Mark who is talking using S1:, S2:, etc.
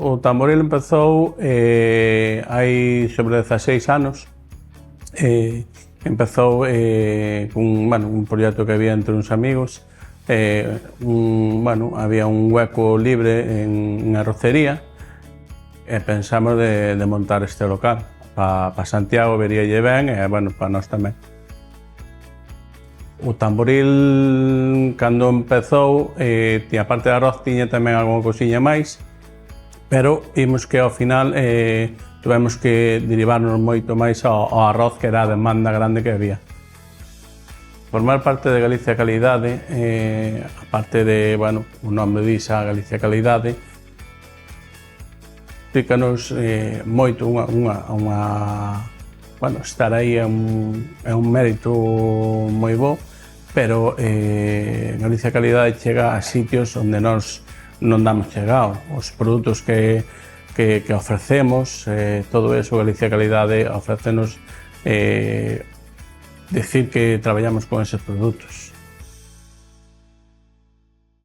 S1: O Tamboril empezou hai sobre 16 anos. Empezou un proxecto que había entre uns amigos. Había un hueco libre en arrocería e pensamos de montar este local. Pa Santiago veríalle ben e, pa nós tamén. O Tamboril, cando empezou, a parte de arroz tiña tamén algunha cousiña máis, pero vimos que ao final tuvemos que derivarnos moito máis ao arroz, que era a demanda grande que había. Formar parte de Galicia Calidade, aparte de, o nome disa Galicia Calidade, explícanos moito estar aí é un mérito moi bo, pero Galicia Calidade chega a sitios onde nós non damos chegado. Os produtos que ofrecemos, todo eso, Galicia Calidade ofrécenos decir que traballamos con eses produtos.